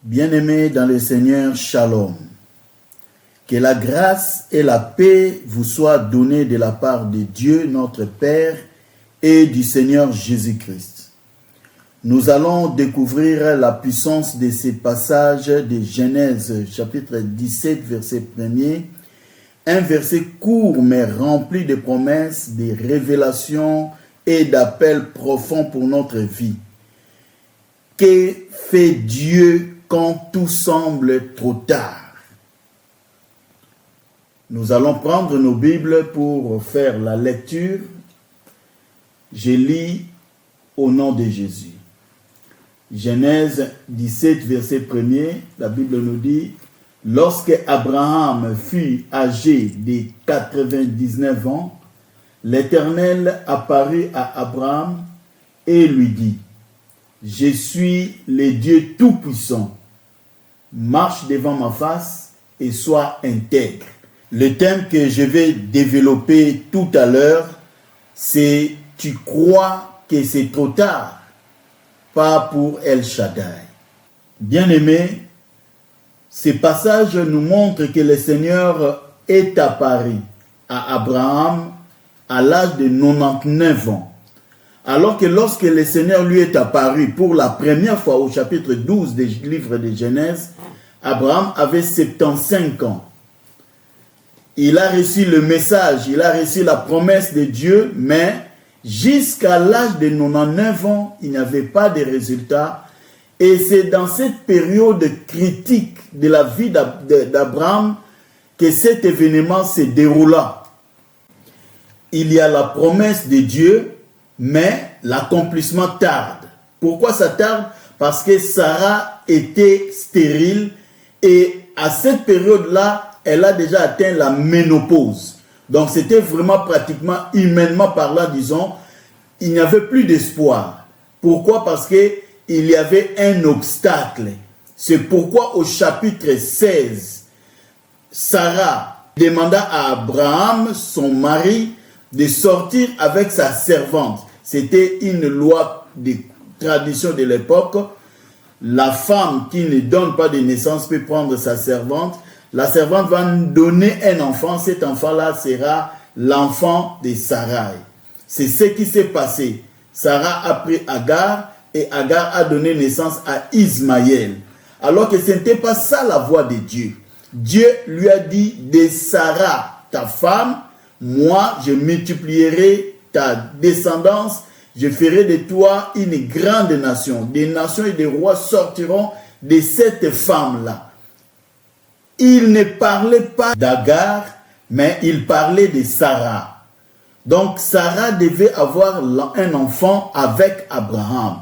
Bien-aimés dans le Seigneur, Shalom. Que la grâce et la paix vous soient données de la part de Dieu, notre Père, et du Seigneur Jésus-Christ. Nous allons découvrir la puissance de ces passages de Genèse, chapitre 17, verset 1er. Un verset court mais rempli de promesses, de révélations et d'appels profonds pour notre vie. Que fait Dieu quand tout semble trop tard? Nous allons prendre nos Bibles pour faire la lecture. Je lis au nom de Jésus. Genèse 17, verset 1er, la Bible nous dit: lorsque Abraham fut âgé de 99 ans, l'Éternel apparut à Abraham et lui dit: je suis le Dieu Tout-Puissant. Marche devant ma face et sois intègre. Le thème que je vais développer tout à l'heure, c'est « Tu crois que c'est trop tard ?» Pas pour El Shaddai. Bien-aimés, ce passage nous montre que le Seigneur est apparu à Abraham à l'âge de 99 ans. Alors que lorsque le Seigneur lui est apparu pour la première fois au chapitre 12 du livre de Genèse, Abraham avait 75 ans. Il a reçu le message, il a reçu la promesse de Dieu, mais jusqu'à l'âge de 99 ans, il n'y avait pas de résultat. Et c'est dans cette période critique de la vie d'Abraham que cet événement se déroula. Il y a la promesse de Dieu, mais l'accomplissement tarde. Pourquoi ça tarde? Parce que Sarah était stérile et à cette période-là, elle a déjà atteint la ménopause. Donc c'était vraiment pratiquement, humainement parlant, disons, il n'y avait plus d'espoir. Pourquoi? Parce qu'il y avait un obstacle. C'est pourquoi au chapitre 16, Sarah demanda à Abraham, son mari, de sortir avec sa servante. C'était une loi de tradition de l'époque. La femme qui ne donne pas de naissance peut prendre sa servante. La servante va donner un enfant. Cet enfant-là sera l'enfant de Sarai. C'est ce qui s'est passé. Sarah a pris Agar et Agar a donné naissance à Ismaël. Alors que ce n'était pas ça la voix de Dieu. Dieu lui a dit: de Sarah, ta femme, moi je multiplierai ta descendance, je ferai de toi une grande nation. Des nations et des rois sortiront de cette femme-là. Il ne parlait pas d'Agar, mais il parlait de Sarah. Donc Sarah devait avoir un enfant avec Abraham.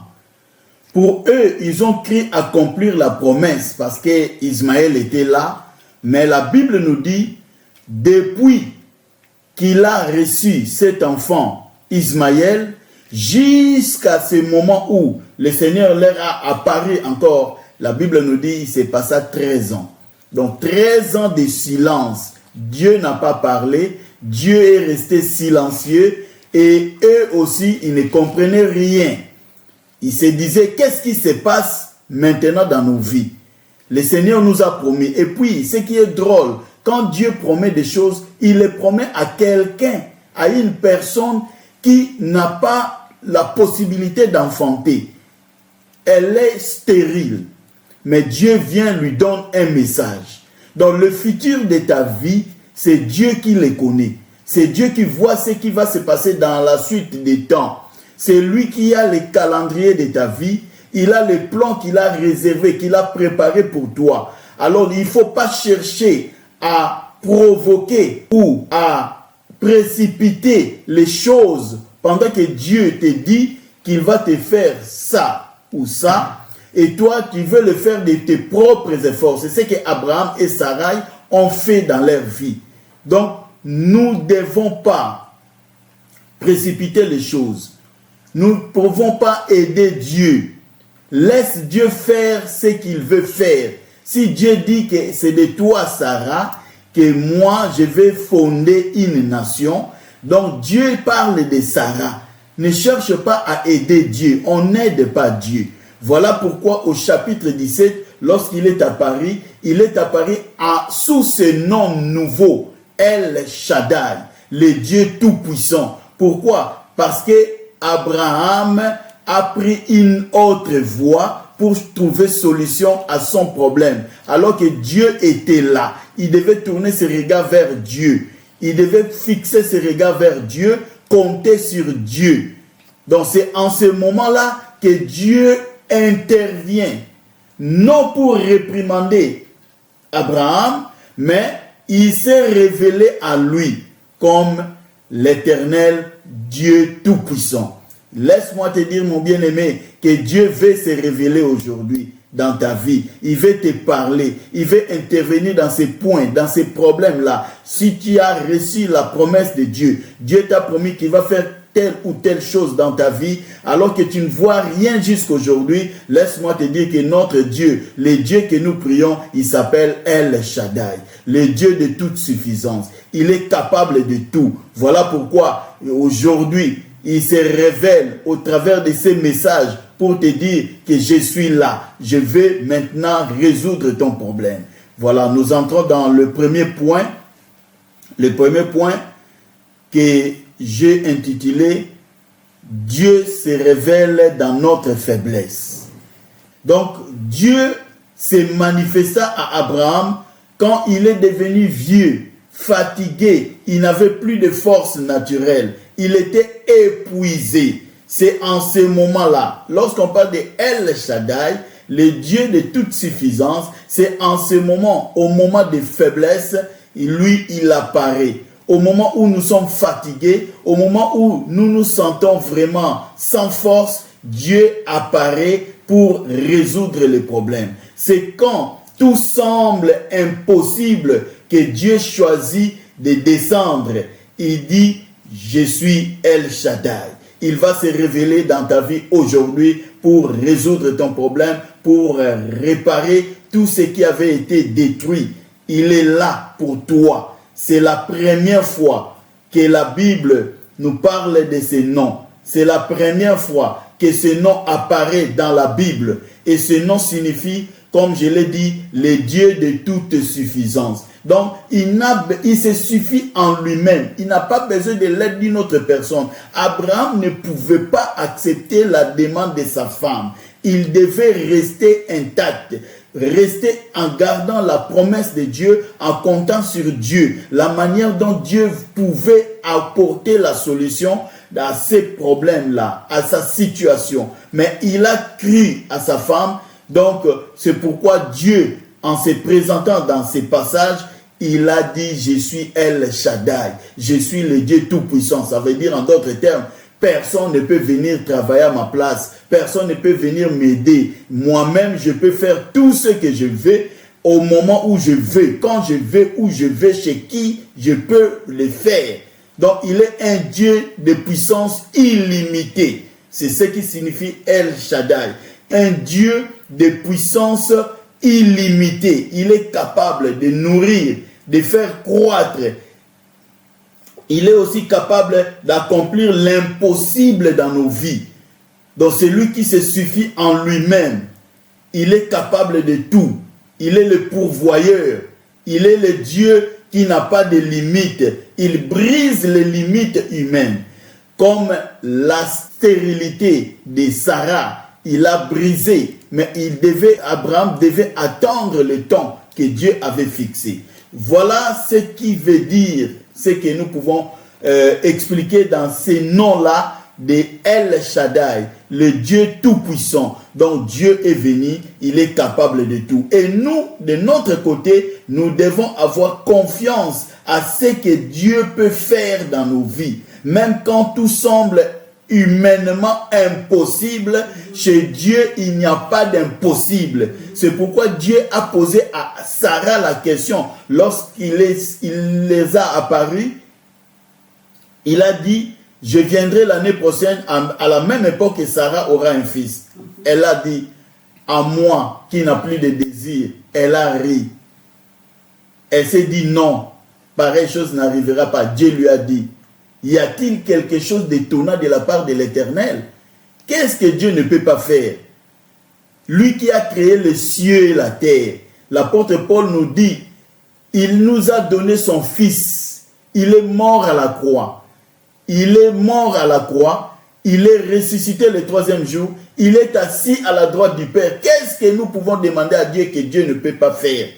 Pour eux, ils ont cru accomplir la promesse parce qu'Ismaël était là. Mais la Bible nous dit, depuis qu'il a reçu cet enfant, Ismaël, jusqu'à ce moment où le Seigneur leur a apparu encore, la Bible nous dit il s'est passé 13 ans. Donc 13 ans de silence. Dieu n'a pas parlé, Dieu est resté silencieux et eux aussi, ils ne comprenaient rien. Ils se disaient, qu'est-ce qui se passe maintenant dans nos vies? Le Seigneur nous a promis. Et puis, ce qui est drôle, quand Dieu promet des choses, il les promet à quelqu'un, à une personne qui n'a pas la possibilité d'enfanter. Elle est stérile. Mais Dieu vient lui donner un message. Dans le futur de ta vie, c'est Dieu qui le connaît. C'est Dieu qui voit ce qui va se passer dans la suite des temps. C'est lui qui a le calendrier de ta vie. Il a le plan qu'il a réservé, qu'il a préparé pour toi. Alors, il ne faut pas chercher à provoquer ou à précipiter les choses pendant que Dieu te dit qu'il va te faire ça ou ça. Et toi, tu veux le faire de tes propres efforts. C'est ce que Abraham et Sarai ont fait dans leur vie. Donc, nous ne devons pas précipiter les choses. Nous ne pouvons pas aider Dieu. Laisse Dieu faire ce qu'il veut faire. Si Dieu dit que c'est de toi, Sarah, que moi, je vais fonder une nation, donc Dieu parle de Sarah. Ne cherche pas à aider Dieu. On n'aide pas Dieu. Voilà pourquoi au chapitre 17, lorsqu'il est apparu sous ce nom nouveau, El Shaddai, le Dieu Tout-Puissant. Pourquoi? Parce que Abraham a pris une autre voie pour trouver solution à son problème. Alors que Dieu était là, il devait tourner ses regards vers Dieu. Il devait fixer ses regards vers Dieu, compter sur Dieu. Donc c'est en ce moment-là que Dieu intervient, non pour réprimander Abraham, mais il s'est révélé à lui comme l'Éternel Dieu Tout-Puissant. Laisse-moi te dire, mon bien-aimé, que Dieu veut se révéler aujourd'hui dans ta vie. Il veut te parler. Il veut intervenir dans ces points, dans ces problèmes-là. Si tu as reçu la promesse de Dieu, Dieu t'a promis qu'il va faire telle ou telle chose dans ta vie, alors que tu ne vois rien jusqu'aujourd'hui, laisse-moi te dire que notre Dieu, le Dieu que nous prions, il s'appelle El Shaddai, le Dieu de toute suffisance. Il est capable de tout. Voilà pourquoi aujourd'hui, il se révèle au travers de ces messages pour te dire que je suis là. Je vais maintenant résoudre ton problème. Voilà, nous entrons dans le premier point. Le premier point que j'ai intitulé « Dieu se révèle dans notre faiblesse ». Donc, Dieu s'est manifesté à Abraham quand il est devenu vieux, fatigué, il n'avait plus de force naturelle, il était épuisé. C'est en ce moment-là, lorsqu'on parle de El Shaddai, le Dieu de toute suffisance, c'est en ce moment, au moment de faiblesse, lui, il apparaît. Au moment où nous sommes fatigués, au moment où nous nous sentons vraiment sans force, Dieu apparaît pour résoudre les problèmes. C'est quand tout semble impossible que Dieu choisit de descendre. Il dit, je suis El Shaddai. Il va se révéler dans ta vie aujourd'hui pour résoudre ton problème, pour réparer tout ce qui avait été détruit. Il est là pour toi. C'est la première fois que la Bible nous parle de ce nom. C'est la première fois que ce nom apparaît dans la Bible. Et ce nom signifie, comme je l'ai dit, le Dieu de toute suffisance. Donc, il se suffit en lui-même. Il n'a pas besoin de l'aide d'une autre personne. Abraham ne pouvait pas accepter la demande de sa femme. Il devait rester intact. Rester en gardant la promesse de Dieu, en comptant sur Dieu, la manière dont Dieu pouvait apporter la solution à ces problèmes-là, à sa situation. Mais il a cru à sa femme, donc c'est pourquoi Dieu, en se présentant dans ces passages, il a dit, je suis El Shaddai, je suis le Dieu Tout-Puissant. Ça veut dire en d'autres termes, personne ne peut venir travailler à ma place. Personne ne peut venir m'aider. Moi-même, je peux faire tout ce que je veux au moment où je veux. Quand je veux, où je veux, chez qui je peux le faire. Donc, il est un Dieu de puissance illimitée. C'est ce qui signifie El Shaddai. Un Dieu de puissance illimitée. Il est capable de nourrir, de faire croître. Il est aussi capable d'accomplir l'impossible dans nos vies. Donc c'est lui qui se suffit en lui-même. Il est capable de tout. Il est le pourvoyeur. Il est le Dieu qui n'a pas de limites. Il brise les limites humaines. Comme la stérilité de Sarah, il a brisé. Mais Abraham devait attendre le temps que Dieu avait fixé. Voilà ce qui veut dire, ce que nous pouvons expliquer dans ces noms-là de El Shaddai, le Dieu Tout-Puissant. Donc Dieu est venu, il est capable de tout. Et nous, de notre côté, nous devons avoir confiance à ce que Dieu peut faire dans nos vies. Même quand tout semble humainement impossible, chez Dieu, il n'y a pas d'impossible. C'est pourquoi Dieu a posé à Sarah la question. Lorsqu'il les a apparus, il a dit, je viendrai l'année prochaine à la même époque que Sarah aura un fils. Elle a dit, à moi qui n'a plus de désir, elle a ri. Elle s'est dit non, pareille chose n'arrivera pas. Dieu lui a dit, y a-t-il quelque chose d'étonnant de la part de l'Éternel? Qu'est-ce que Dieu ne peut pas faire? lui qui a créé les cieux et la terre. L'apôtre Paul nous dit, il nous a donné son Fils. Il est mort à la croix. Il est mort à la croix. Il est ressuscité le troisième jour. Il est assis à la droite du Père. Qu'est-ce que nous pouvons demander à Dieu que Dieu ne peut pas faire?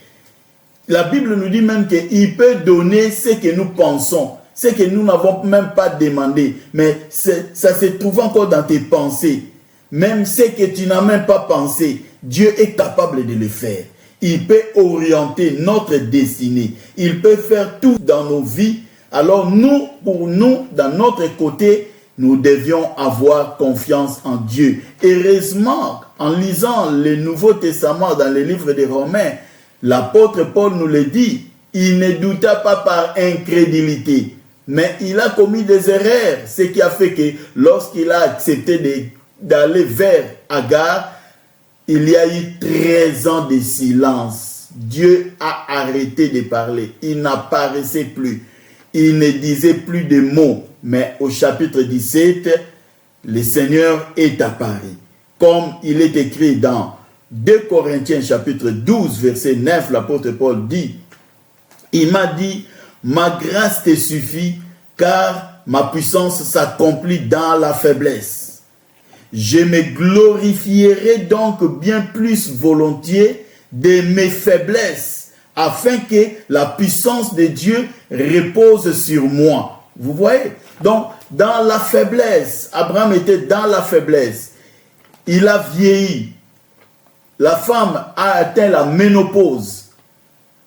La Bible nous dit même qu'il peut donner ce que nous pensons, ce que nous n'avons même pas demandé. Mais ça se trouve encore dans tes pensées. Même ce que tu n'as même pas pensé, Dieu est capable de le faire. Il peut orienter notre destinée. Il peut faire tout dans nos vies. Alors nous, pour nous, dans notre côté, nous devions avoir confiance en Dieu. Heureusement, en lisant le Nouveau Testament dans le livre des Romains, l'apôtre Paul nous le dit, il ne douta pas par incrédulité, mais il a commis des erreurs, ce qui a fait que lorsqu'il a accepté d'aller vers Agar, il y a eu 13 ans de silence. Dieu a arrêté de parler, il n'apparaissait plus, il ne disait plus de mots. Mais au chapitre 17, le Seigneur est apparu. Comme il est écrit dans 2 Corinthiens chapitre 12, verset 9, l'apôtre Paul dit, il m'a dit, ma grâce te suffit, car ma puissance s'accomplit dans la faiblesse. Je me glorifierai donc bien plus volontiers de mes faiblesses, afin que la puissance de Dieu repose sur moi. Vous voyez? Donc, dans la faiblesse, Abraham était dans la faiblesse. Il a vieilli. La femme a atteint la ménopause.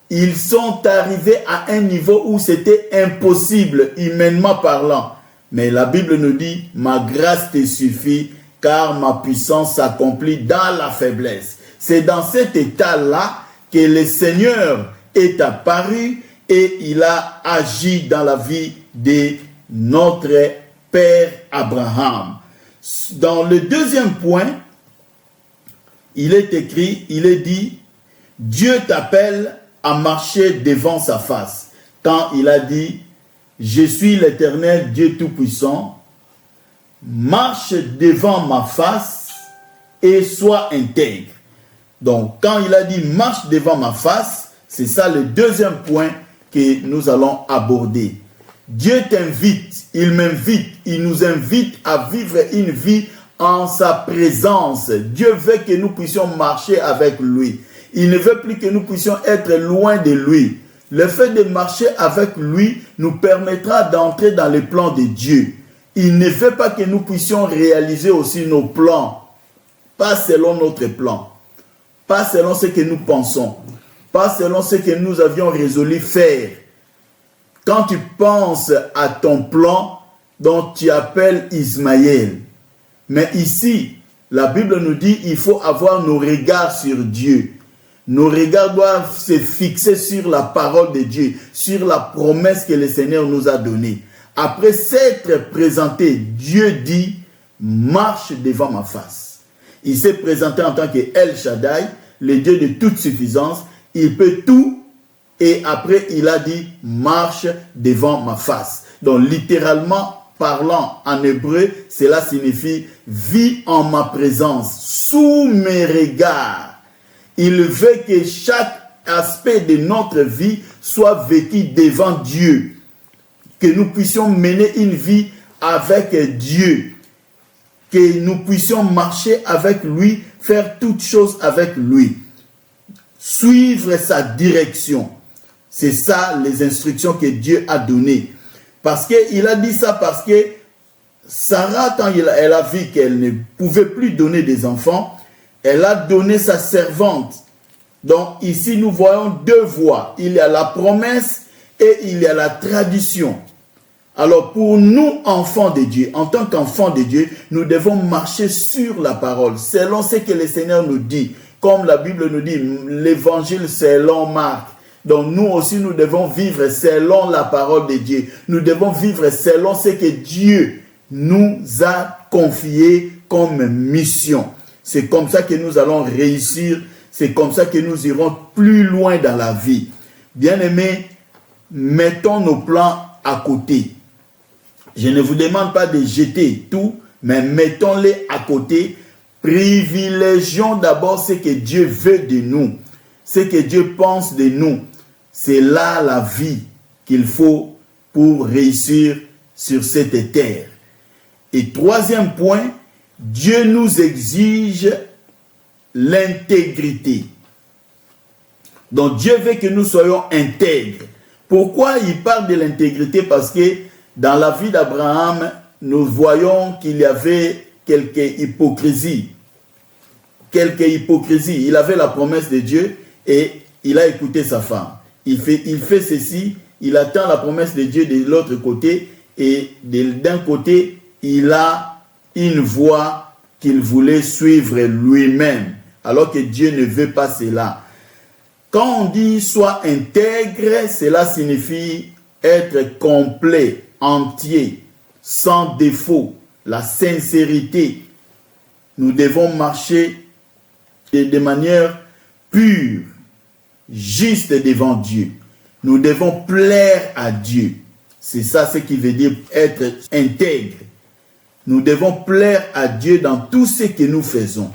Ils sont arrivés à un niveau où c'était impossible, humainement parlant. Mais la Bible nous dit, ma grâce te suffit, car ma puissance s'accomplit dans la faiblesse. C'est dans cet état-là que le Seigneur est apparu et il a agi dans la vie de notre Père Abraham. Dans le deuxième point, il est écrit, il est dit, Dieu t'appelle à marcher devant sa face. Quand il a dit, je suis l'Éternel Dieu Tout-Puissant, marche devant ma face et sois intègre. Donc, quand il a dit marche devant ma face, c'est ça le deuxième point que nous allons aborder. Dieu t'invite, il m'invite, il nous invite à vivre une vie en sa présence. Dieu veut que nous puissions marcher avec lui. Il ne veut plus que nous puissions être loin de lui. Le fait de marcher avec lui nous permettra d'entrer dans les plans de Dieu. Il ne veut pas que nous puissions réaliser aussi nos plans, pas selon notre plan, pas selon ce que nous pensons, pas selon ce que nous avions résolu faire. Quand tu penses à ton plan dont tu appelles Ismaël, mais ici, la Bible nous dit il faut avoir nos regards sur Dieu. Nos regards doivent se fixer sur la parole de Dieu, sur la promesse que le Seigneur nous a donnée. Après s'être présenté, Dieu dit, marche devant ma face. Il s'est présenté en tant que El Shaddai, le Dieu de toute suffisance. Il peut tout. Et après, il a dit, marche devant ma face. Donc, littéralement parlant en hébreu, cela signifie, vis en ma présence, sous mes regards. Il veut que chaque aspect de notre vie soit vécu devant Dieu. Que nous puissions mener une vie avec Dieu. Que nous puissions marcher avec lui, faire toutes choses avec lui. Suivre sa direction. C'est ça les instructions que Dieu a données. Parce qu'il a dit ça parce que Sarah, quand elle a vu qu'elle ne pouvait plus donner des enfants, elle a donné sa servante. Donc ici nous voyons deux voies. Il y a la promesse et il y a la tradition. Alors pour nous, enfants de Dieu, en tant qu'enfants de Dieu, nous devons marcher sur la parole, selon ce que le Seigneur nous dit. Comme la Bible nous dit, l'évangile selon Marc. Donc nous aussi, nous devons vivre selon la parole de Dieu. Nous devons vivre selon ce que Dieu nous a confié comme mission. C'est comme ça que nous allons réussir. C'est comme ça que nous irons plus loin dans la vie. Bien-aimés, mettons nos plans à côté. Je ne vous demande pas de jeter tout, mais mettons-les à côté Privilégions d'abord ce que Dieu veut de nous, ce que Dieu pense de nous. C'est là la vie qu'il faut pour réussir sur cette terre. Et troisième point, Dieu nous exige l'intégrité. Donc Dieu veut que nous soyons intègres. Pourquoi il parle de l'intégrité? Parce que dans la vie d'Abraham, nous voyons qu'il y avait quelques hypocrisies. Il avait la promesse de Dieu et il a écouté sa femme. Il fait ceci, il attend la promesse de Dieu de l'autre côté et d'un côté, il a une voie qu'il voulait suivre lui-même, alors que Dieu ne veut pas cela. Quand on dit sois intègre, cela signifie être complet, entier, sans défaut, la sincérité. Nous devons marcher de manière pure, juste devant Dieu. Nous devons plaire à Dieu. C'est ça ce qui veut dire être intègre. Nous devons plaire à Dieu dans tout ce que nous faisons.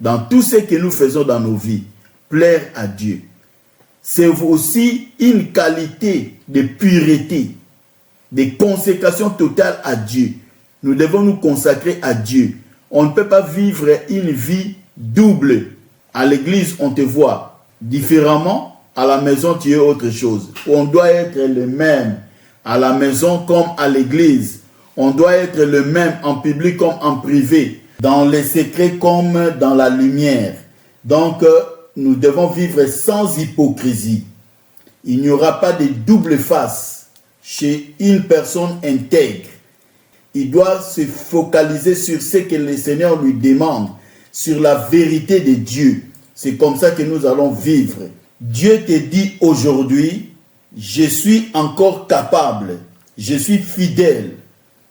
Dans tout ce que nous faisons dans nos vies. Plaire à Dieu. C'est aussi une qualité de pureté, de consécration totale à Dieu. Nous devons nous consacrer à Dieu. On ne peut pas vivre une vie double. À l'église, on te voit différemment. À la maison, tu es autre chose. On doit être le même à la maison comme à l'église. On doit être le même en public comme en privé. Dans les secrets comme dans la lumière. Donc, nous devons vivre sans hypocrisie. Il n'y aura pas de double face chez une personne intègre. Il doit se focaliser sur ce que le Seigneur lui demande, sur la vérité de Dieu. C'est comme ça que nous allons vivre. Dieu te dit aujourd'hui, je suis encore capable, je suis fidèle.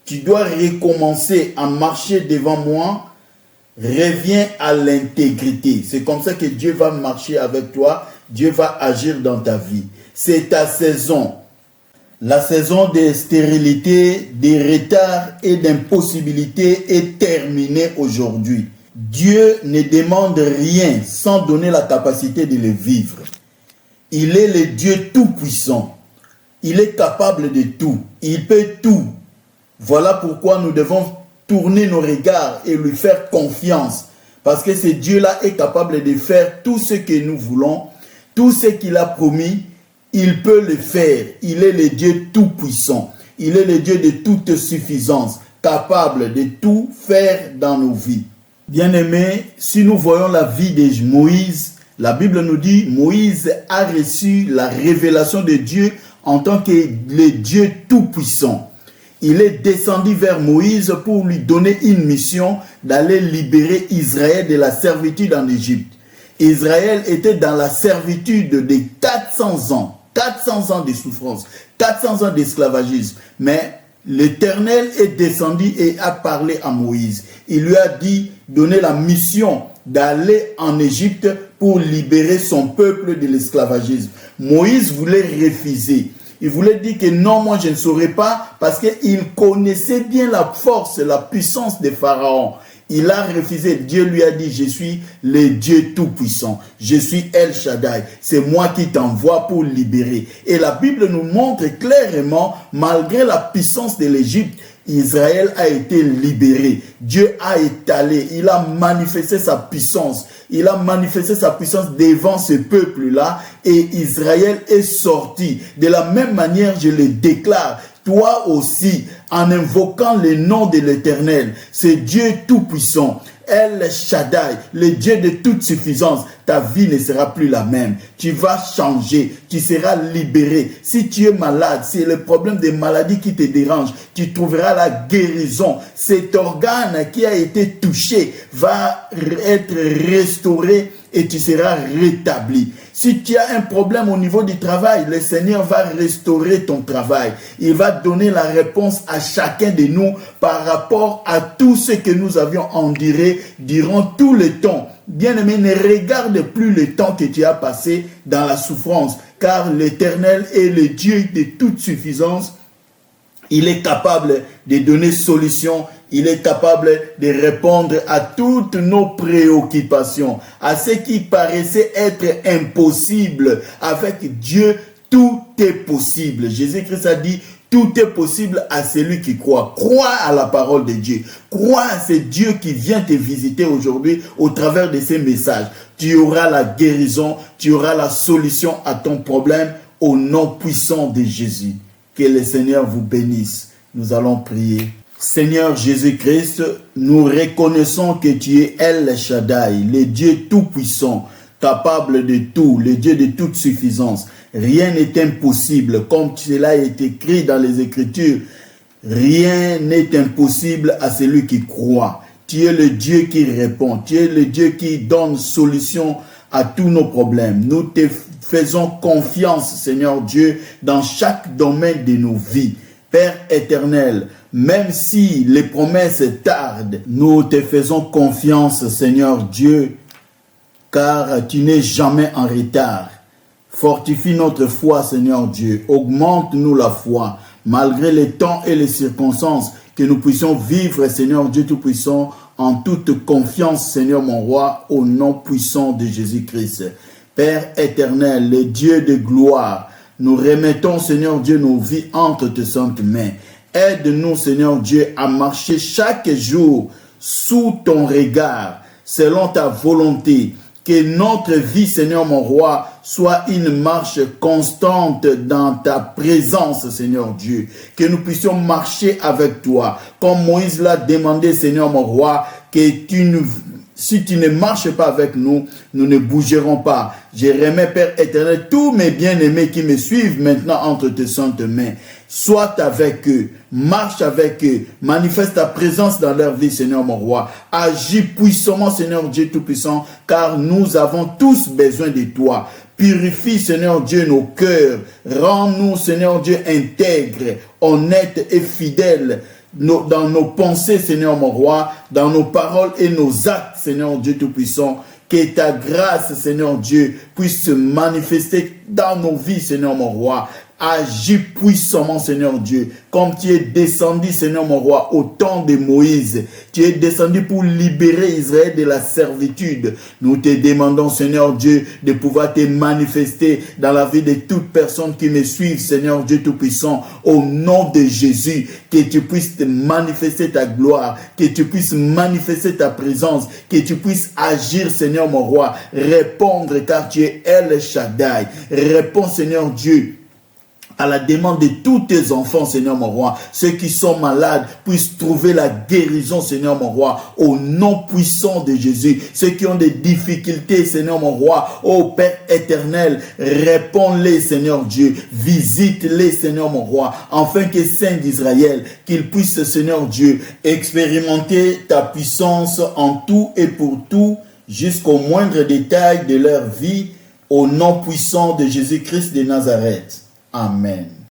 Tu dois recommencer à marcher devant moi. Reviens à l'intégrité. C'est comme ça que Dieu va marcher avec toi. Dieu va agir dans ta vie. C'est ta saison. La saison de stérilité, de retard et d'impossibilité est terminée aujourd'hui. Dieu ne demande rien sans donner la capacité de le vivre. Il est le Dieu tout-puissant. Il est capable de tout. Il peut tout. Voilà pourquoi nous devons tourner nos regards et lui faire confiance. Parce que ce Dieu-là est capable de faire tout ce que nous voulons. Tout ce qu'il a promis, il peut le faire. Il est le Dieu tout-puissant. Il est le Dieu de toute suffisance. Capable de tout faire dans nos vies. Bien-aimés, si nous voyons la vie de Moïse, la Bible nous dit Moïse a reçu la révélation de Dieu en tant que le Dieu tout-puissant. Il est descendu vers Moïse pour lui donner une mission d'aller libérer Israël de la servitude en Égypte. Israël était dans la servitude de 400 ans. 400 ans de souffrance, 400 ans d'esclavagisme. Mais l'Éternel est descendu et a parlé à Moïse. Il lui a dit, donner la mission d'aller en Égypte pour libérer son peuple de l'esclavagisme. Moïse voulait refuser. Il voulait dire que non, moi je ne saurais pas, parce qu'il connaissait bien la force, la puissance de Pharaon. Il a refusé. Dieu lui a dit, je suis le Dieu tout-puissant. Je suis El Shaddai. C'est moi qui t'envoie pour libérer. Et la Bible nous montre clairement, malgré la puissance de l'Égypte, Israël a été libéré. Dieu a étalé, il a manifesté sa puissance. Il a manifesté sa puissance devant ce peuple-là et Israël est sorti. De la même manière, je le déclare, toi aussi, en invoquant le nom de l'Éternel, c'est Dieu tout-puissant, El Shaddai, le Dieu de toute suffisance, ta vie ne sera plus la même. Tu vas changer, tu seras libéré. Si tu es malade, si c'est le problème des maladies qui te dérange, tu trouveras la guérison. Cet organe qui a été touché va être restauré et tu seras rétabli. Si tu as un problème au niveau du travail, le Seigneur va restaurer ton travail. Il va donner la réponse à chacun de nous par rapport à tout ce que nous avions enduré durant tout le temps. Bien-aimé, ne regarde plus le temps que tu as passé dans la souffrance, car l'Éternel est le Dieu de toute suffisance. Il est capable de donner solution il est capable de répondre à toutes nos préoccupations, à ce qui paraissait être impossible. Avec Dieu, tout est possible. Jésus-Christ a dit, tout est possible à celui qui croit. Crois à la parole de Dieu. Crois à ce Dieu qui vient te visiter aujourd'hui au travers de ces messages. Tu auras la guérison, tu auras la solution à ton problème au nom puissant de Jésus. Que le Seigneur vous bénisse. Nous allons prier. Seigneur Jésus-Christ, nous reconnaissons que tu es El Shaddai, le Dieu tout-puissant, capable de tout, le Dieu de toute suffisance. Rien n'est impossible, comme cela est écrit dans les Écritures. Rien n'est impossible à celui qui croit. Tu es le Dieu qui répond, tu es le Dieu qui donne solution à tous nos problèmes. Nous te faisons confiance, Seigneur Dieu, dans chaque domaine de nos vies. Père éternel, même si les promesses tardent, nous te faisons confiance, Seigneur Dieu, car tu n'es jamais en retard. Fortifie notre foi, Seigneur Dieu. Augmente-nous la foi, malgré les temps et les circonstances, que nous puissions vivre, Seigneur Dieu Tout-Puissant, en toute confiance, Seigneur mon roi, au nom puissant de Jésus-Christ. Père éternel, le Dieu de gloire, nous remettons, Seigneur Dieu, nos vies entre tes saintes mains. Aide-nous, Seigneur Dieu, à marcher chaque jour sous ton regard, selon ta volonté. Que notre vie, Seigneur mon roi, soit une marche constante dans ta présence, Seigneur Dieu. Que nous puissions marcher avec toi. Comme Moïse l'a demandé, Seigneur mon roi, que si tu ne marches pas avec nous, nous ne bougerons pas. Je remets, Père éternel, tous mes bien-aimés qui me suivent maintenant entre tes saintes mains. Sois avec eux, marche avec eux, manifeste ta présence dans leur vie, Seigneur mon roi. Agis puissamment, Seigneur Dieu Tout-Puissant, car nous avons tous besoin de toi. Purifie, Seigneur Dieu, nos cœurs. Rends-nous, Seigneur Dieu, intègres, honnêtes et fidèles dans nos pensées, Seigneur mon roi, dans nos paroles et nos actes, Seigneur Dieu Tout-Puissant. Que ta grâce, Seigneur Dieu, puisse se manifester dans nos vies, Seigneur mon roi. Agis puissamment, Seigneur Dieu, comme tu es descendu, Seigneur mon roi, au temps de Moïse. Tu es descendu pour libérer Israël de la servitude. Nous te demandons, Seigneur Dieu, de pouvoir te manifester dans la vie de toute personne qui me suit, Seigneur Dieu Tout-Puissant, au nom de Jésus. Que tu puisses te manifester ta gloire, que tu puisses manifester ta présence, que tu puisses agir, Seigneur mon roi, répondre, car tu es El Shaddai. Réponds, Seigneur Dieu, à la demande de tous tes enfants, Seigneur mon roi. Ceux qui sont malades puissent trouver la guérison, Seigneur mon roi, au nom puissant de Jésus. Ceux qui ont des difficultés, Seigneur mon roi, ô Père éternel, réponds-les, Seigneur Dieu. Visite-les, Seigneur mon roi, afin que Saint d'Israël, qu'ils puissent, Seigneur Dieu, expérimenter ta puissance en tout et pour tout, jusqu'au moindre détail de leur vie, au nom puissant de Jésus-Christ de Nazareth. Amen.